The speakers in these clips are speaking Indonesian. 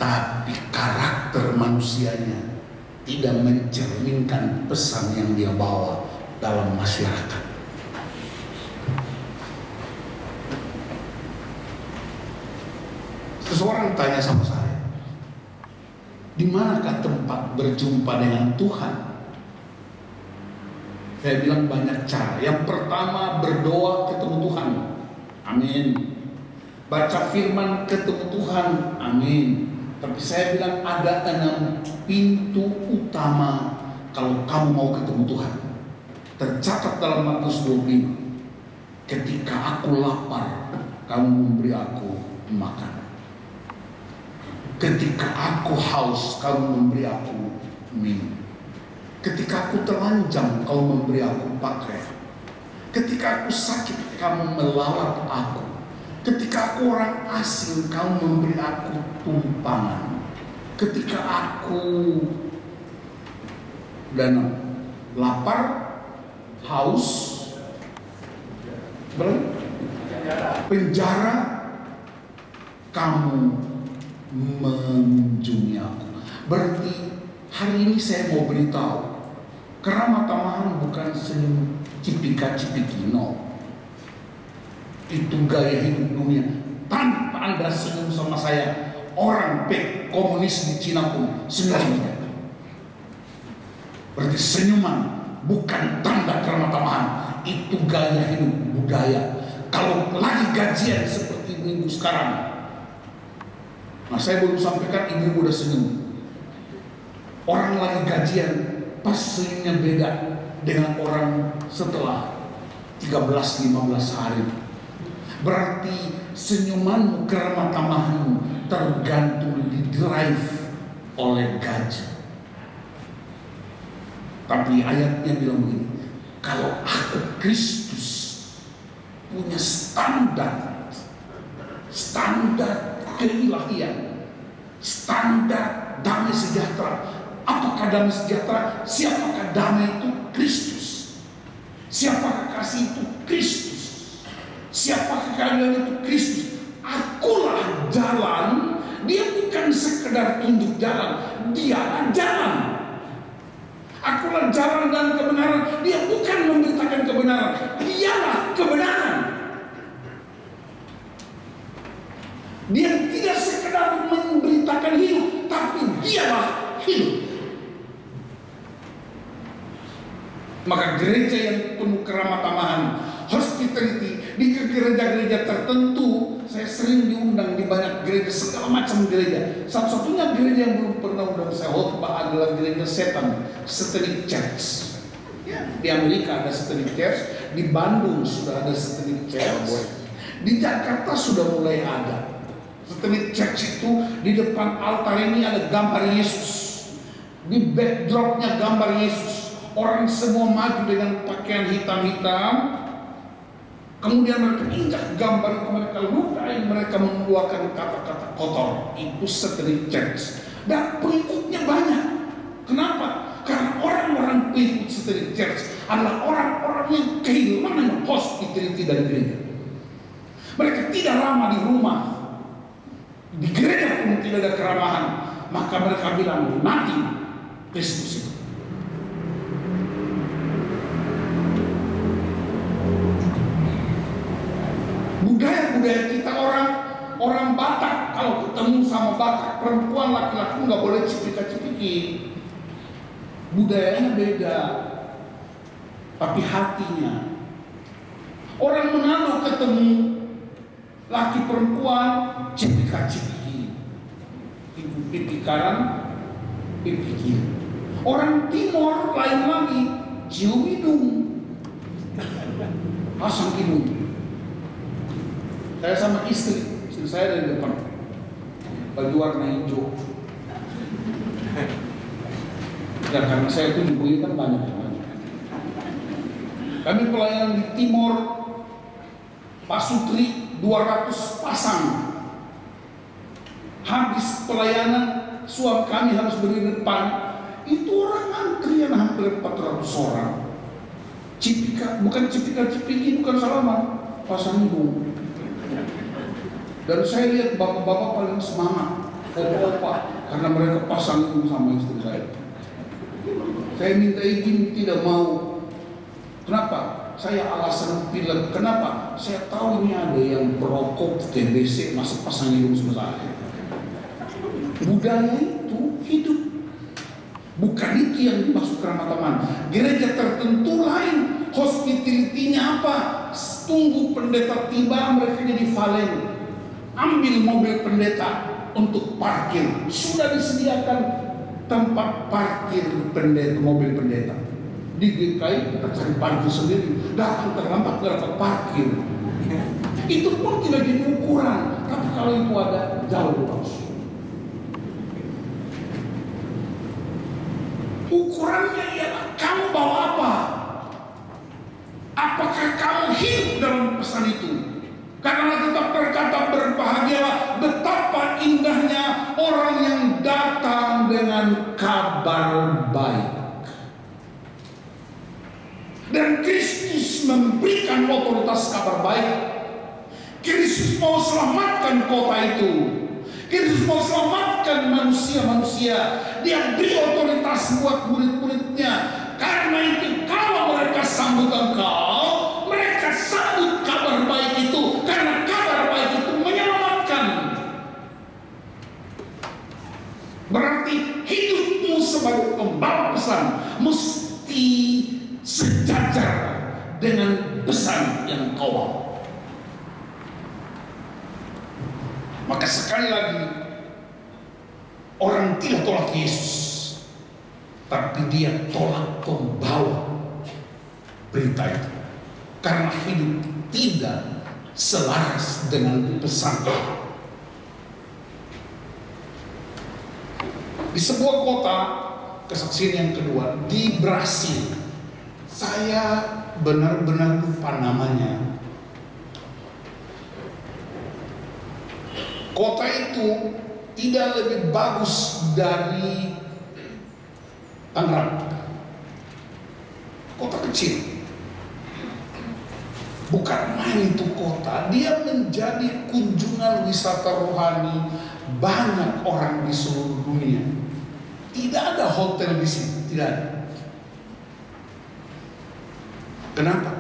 tapi karakter manusianya tidak mencerminkan pesan yang dia bawa dalam masyarakat. Seseorang tanya sama saya, di manakah tempat berjumpa dengan Tuhan? Saya bilang banyak cara. Yang pertama, berdoa ketemu Tuhan. Amin. Baca firman ketemu Tuhan. Amin. Tapi saya bilang ada 6 pintu utama kalau kamu mau ketemu Tuhan. Tercatat dalam Markus 25. Ketika aku lapar, kamu memberi aku makan. Ketika aku haus, kamu memberi aku minum. Ketika aku telanjang, kau memberi aku pakaian. Ketika aku sakit, kamu melawat aku. Ketika aku orang asing, kamu memberi aku tumpangan. Ketika aku lapar, haus, penjara, kamu mengunjungi aku. Berarti hari ini saya mau beritahu, keramah tamahan bukan senyum cipika-cipiki, no. Itu gaya hidup dunia. Tanpa Anda senyum sama saya, orang komunis di Cina pun senyum. Berarti senyuman bukan tanda keramah tamahan, itu gaya hidup budaya. Kalau lagi gajian seperti minggu sekarang, nah saya belum sampaikan ibu udah senyum. Orang lagi gajian, pas senyumnya beda dengan orang setelah 13-15 hari. Berarti senyumanmu, keramah tamahanmu tergantung di drive oleh gaji. Tapi ayatnya bilang begini, kalau aku Kristus punya standar keilahian, standar damai sejahtera. Apakah damai sejahtera? Siapakah damai itu? Kristus. Siapakah kasih itu? Kristus. Siapakah keadilan itu? Kristus. Akulah jalan. Dia bukan sekedar tunjuk jalan, dialah jalan. Akulah jalan dan kebenaran. Dia bukan memberitakan kebenaran, dialah kebenaran. Dia tidak sekedar memberitakan hidup, tapi dialah hidup. Maka gereja yang penuh keramah tamahan, hospitality, di gereja-gereja tertentu, saya sering diundang di banyak gereja, segala macam gereja. Satu-satunya gereja yang belum pernah undang saya khotbah adalah gereja setan, Satanic Church. Di Amerika ada Satanic Church, di Bandung sudah ada Satanic Church, di Jakarta sudah mulai ada. Satanic Church itu di depan altar ini ada gambar Yesus, di backdropnya gambar Yesus. Orang semua maju dengan pakaian hitam-hitam. Kemudian mereka injak gambar itu, mereka lukai, mereka mengeluarkan kata-kata kotor. Itu Satanic Church. Dan pengikutnya banyak. Kenapa? Karena orang-orang pengikut Satanic Church adalah orang-orang yang kehilangan hospitality dari gereja. Mereka tidak ramah di rumah. Di gereja pun tidak ada keramahan. Maka mereka bilang, nanti Kristus itu. Budaya kita orang Batak, kalau ketemu sama Batak, perempuan laki-laki nggak boleh cipika-cipiki. Budayanya beda, tapi hatinya. Orang Manado ketemu laki perempuan cipika-cipiki, ibu pipi kanan, pipi kiri. Orang Timur lain lagi, cium hidung, pasang hidung. Saya sama istri saya dari depan, baju warna hijau. Ya karena saya itu ibu kan banyak. Kami pelayanan di Timur, Pak Sutri 200 pasang. Habis pelayanan, suami kami harus berdiri depan. Itu orang antrian hampir 400 orang. Bukan cipika-cipiki, bukan salaman, pasang hidung. Dan saya lihat bapak-bapak paling semangat, opa Kenapa? Karena mereka pasang sama istri saya. Saya minta izin, tidak mau. Kenapa? Saya alasan pilek. Kenapa? Saya tahu ini ada yang berokok TBC masuk pasang hidung sama saya. Budaya itu hidup. Bukan itu yang dimaksud keramah tamahan. Gereja tertentu lain. Hospitality-nya apa? Tunggu pendeta tiba, mereka jadi valen. Ambil mobil pendeta untuk parkir. Sudah disediakan tempat parkir pendeta, mobil pendeta. Di GKI kita cari parkir sendiri. Datang terlambat gak dapat parkir. Itu pun tidak jadi ukuran. Tapi kalau itu ada, jauh palsu. Ukurannya ialah kamu bawa apa? Apakah kamu hidup dalam pesan itu? Karena tetap berkata berbahagialah, betapa indahnya orang yang datang dengan kabar baik. Dan Kristus memberikan otoritas kabar baik. Kristus mau selamatkan kota itu. Kristus mau selamatkan manusia-manusia. Dia beri otoritas buat murid-muridnya. Karena itu kalau mereka sambut engkau, mereka sambut kabar baik itu. Karena kabar baik itu menyelamatkan. Berarti hidupmu sebagai pembawa pesan mesti sejajar dengan pesan yang kau bawa. Maka sekali lagi, orang tidak tolak Yesus, tapi dia tolak pembawa berita itu. Karena hidup tidak selaras dengan pesan. Di sebuah kota, kesaksian yang kedua, di Brasil. Saya benar-benar lupa namanya. Kota itu tidak lebih bagus dari Tangerang. Kota kecil. Bukan main itu kota. Dia menjadi kunjungan wisata rohani banyak orang di seluruh dunia. Tidak ada hotel di sini, tidak ada. Kenapa?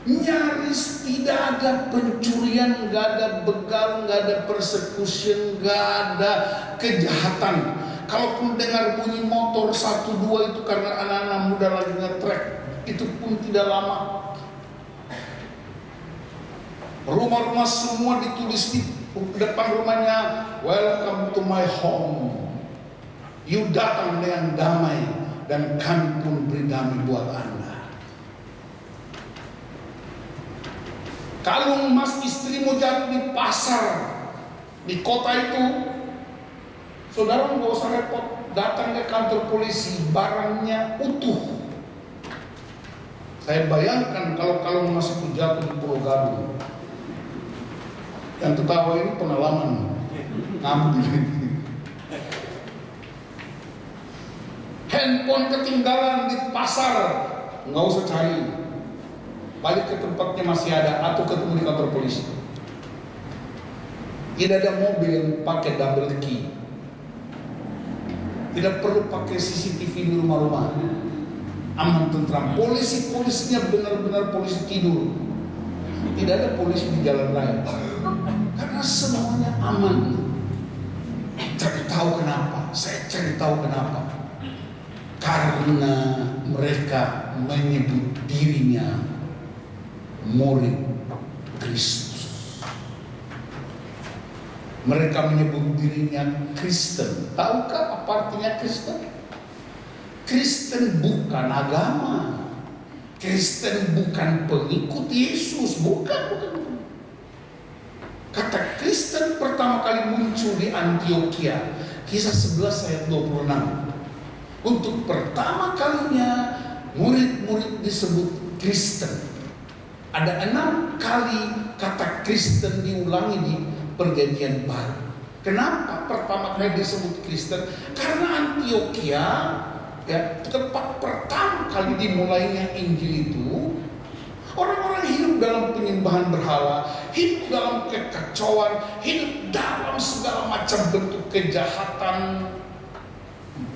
Nyaris tidak ada pencurian, nggak ada begal, nggak ada persecution, nggak ada kejahatan. Kalaupun dengar bunyi motor 1-2 itu karena anak-anak muda lagi nge-track, itu pun tidak lama. Rumah-rumah semua ditulis di depan rumahnya, welcome to my home. You datang dengan damai dan kami pun beri damai buat Anda. Kalau mas istrimu jatuh di pasar di kota itu, saudara nggak usah repot, datang ke kantor polisi, barangnya utuh. Saya bayangkan kalau mas itu jatuh di Pulau Gadung. Yang ketawa ini pengalaman ngambil. Handphone ketinggalan di pasar, nggak usah cari. Balik ke tempatnya masih ada atau ketemu di kantor polisi. Tidak ada mobil yang pakai double key. Tidak perlu pakai CCTV di rumah-rumah. Aman tentram. Polisinya benar-benar polisi tidur. Tidak ada polisi di jalan raya. Karena semuanya aman. Cari tahu kenapa? Saya cari tahu kenapa. Karena mereka menyebut dirinya murid Kristus. Mereka menyebut dirinya Kristen. Tahukah apa artinya Kristen? Kristen bukan agama. Kristen bukan pengikut Yesus. Bukan. Kata Kristen pertama kali muncul di Antioquia. Kisah 11 ayat 26. Untuk pertama kalinya murid-murid disebut Kristen. Ada 6 kali kata Kristen diulangi di Perjanjian Baru. Kenapa pertama kali disebut Kristen? Karena Antioquia, ya, tempat pertama kali dimulainya Injil itu, orang-orang hidup dalam penyembahan berhala, hidup dalam kekacauan, hidup dalam segala macam bentuk kejahatan,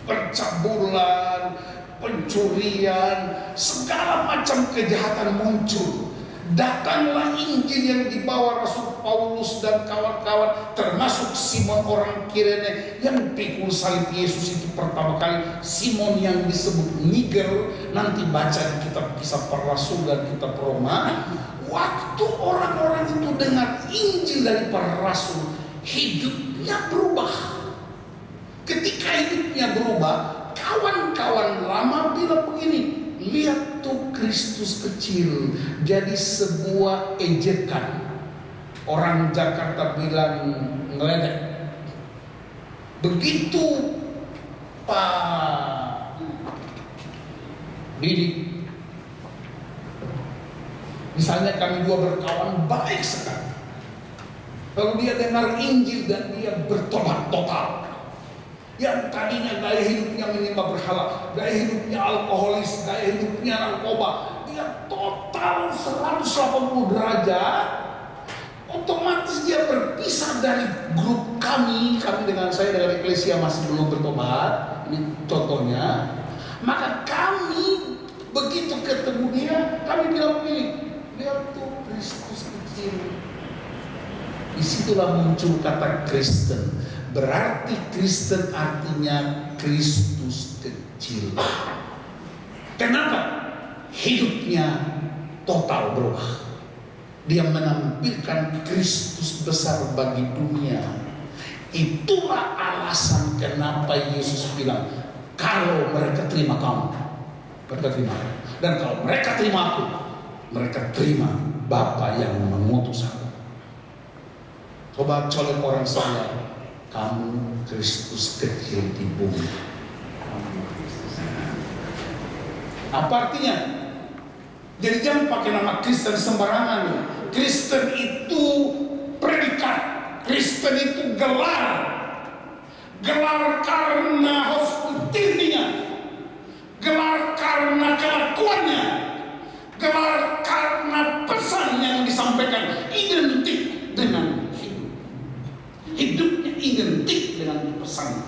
pencabulan, pencurian, segala macam kejahatan muncul. Datanglah Injil yang dibawa Rasul Paulus dan kawan-kawan, termasuk Simon orang Kirene yang pikul salib Yesus itu pertama kali. Simon yang disebut Niger, nanti baca di kitab Kisah Para Rasul dan kitab Roma. Waktu orang-orang itu dengar Injil dari para rasul, hidupnya berubah. Ketika hidupnya berubah, kawan-kawan lama bilang begini, lihat tuh Kristus kecil. Jadi sebuah ejekan. Orang Jakarta bilang ngeledek. Begitu Pak Didi, misalnya kami dua berkawan baik sekali, lalu dia dengar Injil dan dia bertobat total. Yang tadinya gaya hidupnya menyembah berhala, gaya hidupnya alkoholis, gaya hidupnya narkoba, dia total 180 derajat. Otomatis dia berpisah dari grup kami dengan saya dengan eklesia masih belum bertobat. Ini contohnya. Maka kami begitu ketemu dia, kami bilang begini, lihat tuh Kristus kecil. Disitulah muncul kata Kristen. Berarti Kristen artinya Kristus kecil. Kenapa? Hidupnya total berubah. Dia menampilkan Kristus besar bagi dunia. Itulah alasan kenapa Yesus bilang, kalau mereka terima kamu, mereka terima. Dan kalau mereka terima aku, mereka terima Bapa yang mengutus aku. Coba colek orang saya, kamu Kristus kecil di bumi. Apa artinya? Jadi jangan pakai nama Kristen sembarangan. Kristen itu predikat, Kristen itu gelar. Gelar karena hospitality-nya, gelar karena kelakuannya, gelar karena pesan yang disampaikan, identik dengan hidup. Hidupnya identik dengan pesan.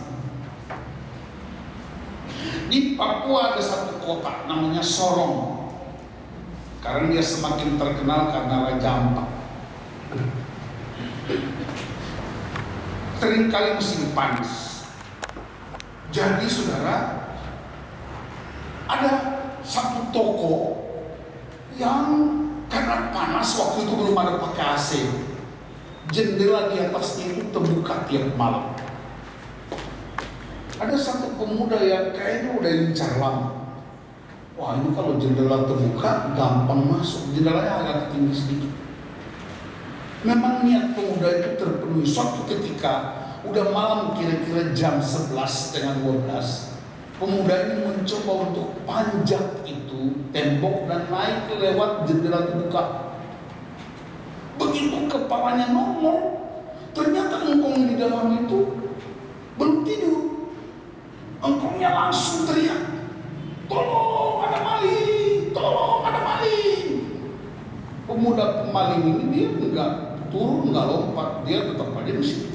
Di Papua ada satu kota namanya Sorong. Karena dia semakin terkenal karena Raja Ampat. Seringkali musim panas. Jadi saudara, ada satu toko yang karena panas waktu itu belum ada pakai AC. Jendela di atasnya itu terbuka tiap malam. Ada satu pemuda yang kayaknya udah incar lama. Wah, ini kalau jendela terbuka gampang masuk. Jendelanya agak tinggi sedikit. Memang niat pemuda itu terpenuhi. Suatu ketika udah malam kira-kira jam 11:12, pemuda ini mencoba untuk panjat itu tembok dan naik lewat jendela terbuka. Begitu kepalanya nongol, ternyata engkong di dalam itu belum tidur. Engkongnya langsung teriak, tolong ada maling, tolong ada maling. Pemuda pemaling ini dia enggak turun, enggak lompat, dia tetap aja di situ.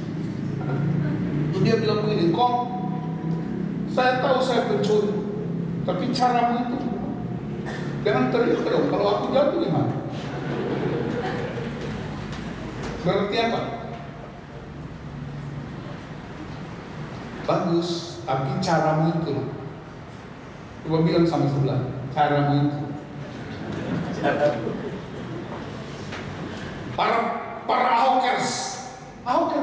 Terus dia bilang begini, kok saya tahu saya pencuri, tapi caramu itu jangan teriak dong, kalau aku jatuh gimana? Berarti apa? Bagus, tapi caramu itu. Coba bilang sama sebelah, caramu itu. Para ahokers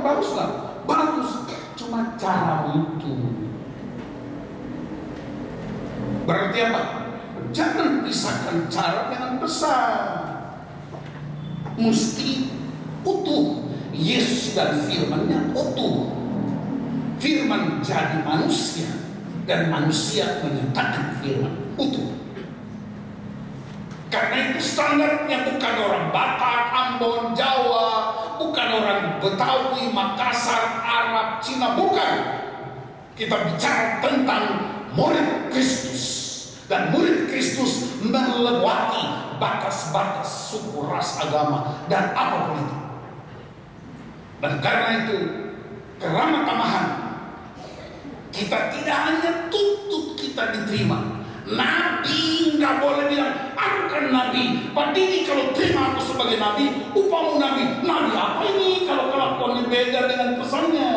bagus lah, bagus. Cuma caramu itu. Berarti apa? Jangan pisahkan cara dengan pesan. Mesti utuh. Yesus dan firman-Nya utuh. Firman jadi manusia dan manusia menyatakan firman utuh. Karena itu standarnya bukan orang Batak, Ambon, Jawa, bukan orang Betawi, Makassar, Arab, Cina, bukan. Kita bicara tentang murid Kristus. Dan murid Kristus melewati batas-batas suku, ras, agama, dan apapun itu. Dan karena itu keramah tamahan. Kita tidak hanya tuntut kita diterima. Nabi nggak boleh bilang aku kan nabi. Padahal kalau terima aku sebagai nabi, upahmu nabi. Nabi apa ini kalau kelakuannya beda dengan pesannya?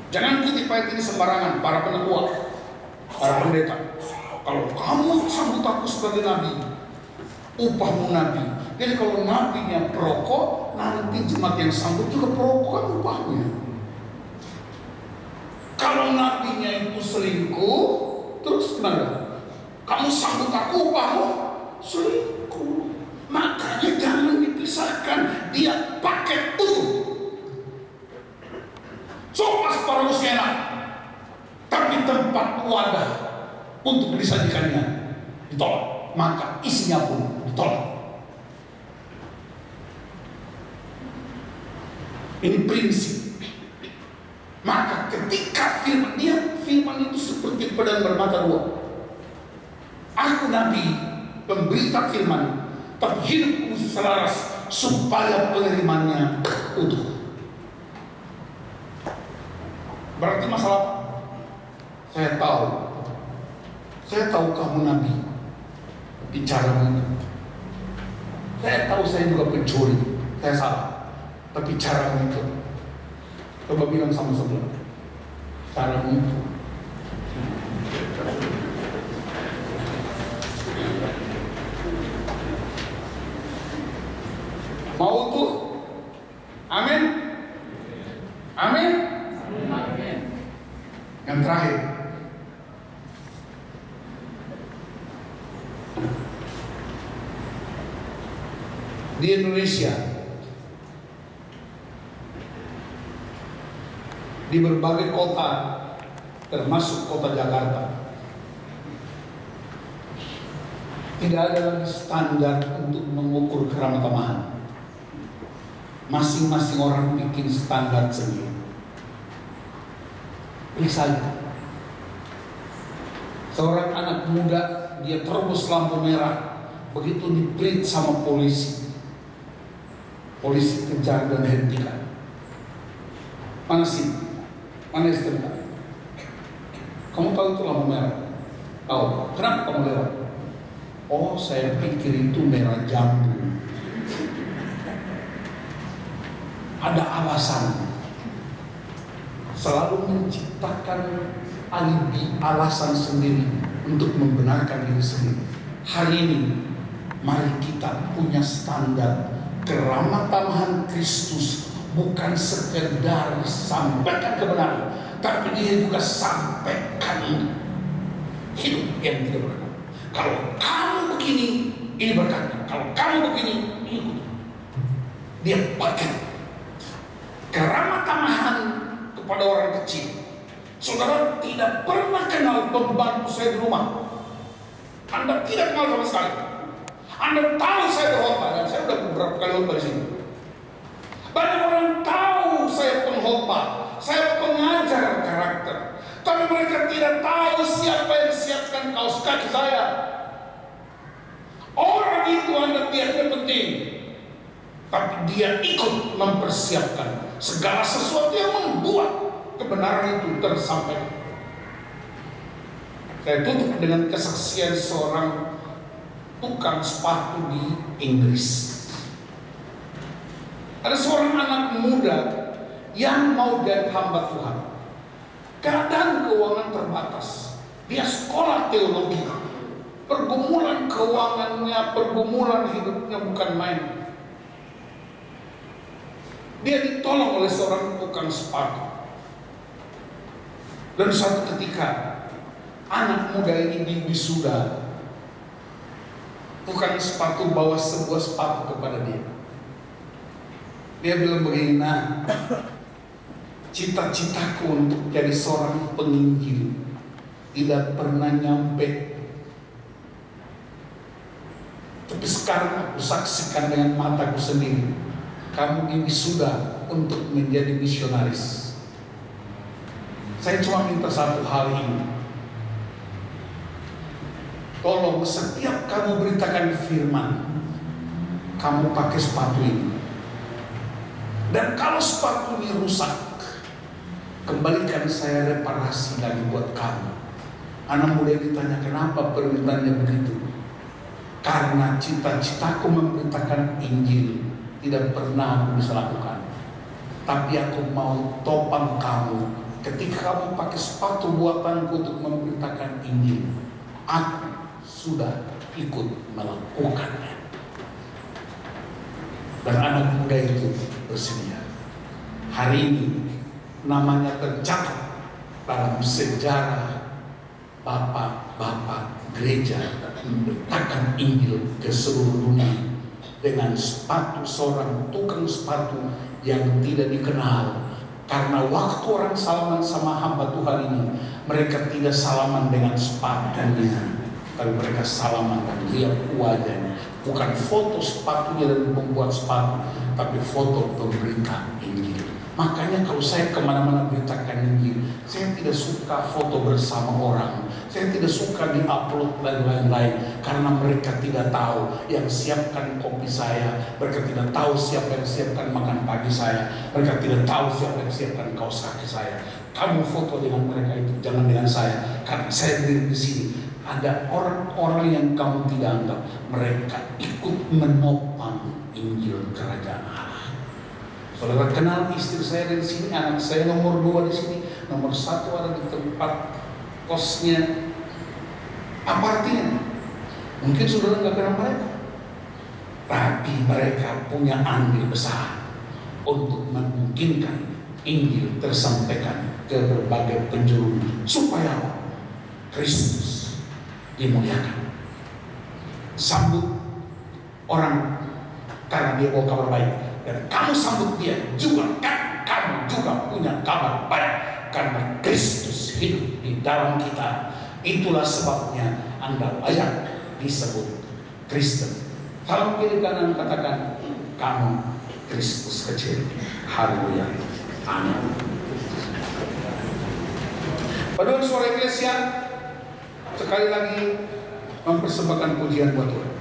Jangan kutip ayat ini sembarangan, para penatua, para pendeta. Kalau kamu sambut aku sebagai nabi, upahmu nabi. Jadi kalau nabinya perokok, nanti jemaat yang sambut juga perokok, kan upahnya. Kalau nabinya itu selingkuh, terus kenapa? Kamu sambut aku, upahmu selingkuh. Makanya jangan dipisahkan, dia paket utuh. Sopas para enak, tapi tempat wadah untuk disajikannya ditolak, maka isinya pun ditolak. Ini prinsip. Maka ketika firman itu seperti pedang bermata dua. Aku nabi, pemberita firman, tapi hidupku selaras supaya penerimannya utuh. Berarti masalah saya tahu kamu nabi, bicara ini. Saya tahu saya juga pencuri, saya salah, tapi cara itu. Coba bilang sama sebelah, cara itu. Mau tuh, amin, amin. Yang terakhir, di Indonesia, di berbagai kota, termasuk kota Jakarta, tidak ada lagi standar untuk mengukur keramah tamahan. Masing-masing orang bikin standar sendiri. Misalnya, seorang anak muda dia terobos lampu merah, begitu diprit sama polisi kejar dan hentikan. Mana sih? Mana istri? Kamu tahu itu lampu merah? Tahu? Kenapa kamu lewat? Oh, saya pikir itu merah jambu. Ada alasan. Selalu menciptakan alibi, alasan sendiri untuk membenarkan diri sendiri. Hari ini, mari kita punya standar keramah tamahan Kristus, bukan sekedar sampaikan kebenaran, tapi dia juga sampaikan hidup yang tidak berkat. Kalau kamu begini, ini berkatnya. Kalau kamu begini, ini. Dia pakai keramah tamahan pada orang kecil. Saudara tidak pernah kenal pembantu saya di rumah. Anda tidak kenal sama sekali. Anda tahu saya berkhotbah, dan saya sudah beberapa kali khotbah di sini. Banyak orang tahu saya pengkhotbah, saya pengajar karakter, tapi mereka tidak tahu siapa yang siapkan kaos kaki saya. Orang itu Anda lihatnya penting, tapi dia ikut mempersiapkan segala sesuatu yang membuat kebenaran itu tersampaikan. Saya tutup dengan kesaksian seorang tukang sepatu di Inggris. Ada seorang anak muda yang mau jadi hamba Tuhan. Keadaan keuangan terbatas. Dia sekolah teologi. Pergumulan keuangannya, pergumulan hidupnya bukan main. Dia ditolong oleh seorang tukang sepatu. Dan suatu ketika anak muda ini diwisuda, tukang sepatu bawa sebuah sepatu kepada dia. Dia bilang begini, nah, cita-citaku untuk jadi seorang penginjil tidak pernah nyampe. Tapi sekarang aku saksikan dengan mataku sendiri, kamu diwisuda untuk menjadi misionaris. Saya cuma minta satu hal ini. Tolong setiap kamu beritakan firman, kamu pakai sepatu ini. Dan kalau sepatu ini rusak, kembalikan, saya reparasi lagi buat kamu. Anak muda ditanya, kenapa permintaannya begitu? Karena cita-citaku memberitakan Injil tidak pernah aku bisa lakukan. Tapi aku mau topang kamu ketika kamu pakai sepatu buatanku untuk memberitakan Injil. Aku sudah ikut melakukannya. Dan anak muda itu bersedia. Hari ini namanya tercatat dalam sejarah bapak-bapak gereja memberitakan Injil ke seluruh dunia dengan sepatu seorang tukang sepatu yang tidak dikenal. Karena waktu orang salaman sama hamba Tuhan ini, mereka tidak salaman dengan sepatunya, tapi mereka salaman dan lihat wajahnya. Bukan foto sepatunya dan membuat sepatu, tapi foto pemberita Injil. Makanya kalau saya kemana-mana beritakan Injil, saya tidak suka foto bersama orang, saya tidak suka di-upload dan lain-lain, karena mereka tidak tahu yang siapkan kopi saya, mereka tidak tahu siapa yang siapkan makan pagi saya, mereka tidak tahu siapa yang siapkan kaos kaki saya. Kamu foto dengan mereka itu, jangan dengan saya, karena saya berdiri di sini. Ada orang-orang yang kamu tidak anggap, mereka ikut menopang Injil Kerajaan Allah. Saudara kenal istri saya di sini, anak saya nomor 2 di sini, nomor 1 ada di tempat kosnya. Apa artinya? Mungkin saudara nggak kenal mereka, tapi mereka punya andil besar untuk memungkinkan Injil tersampaikan ke berbagai penjuru supaya Kristus dimuliakan. Sambut orang karena dia bawa kabar baik, dan kamu sambut dia juga kan kamu juga punya kabar baik karena Kristus hidup di dalam kita. Itulah sebabnya Anda layak disebut Kristen. Kalau kiri kanan katakan, kamu Kristus kecil. Haleluya. Amin. Paduan suara Eklesia sekali lagi mempersembahkan pujian buat Tuhan.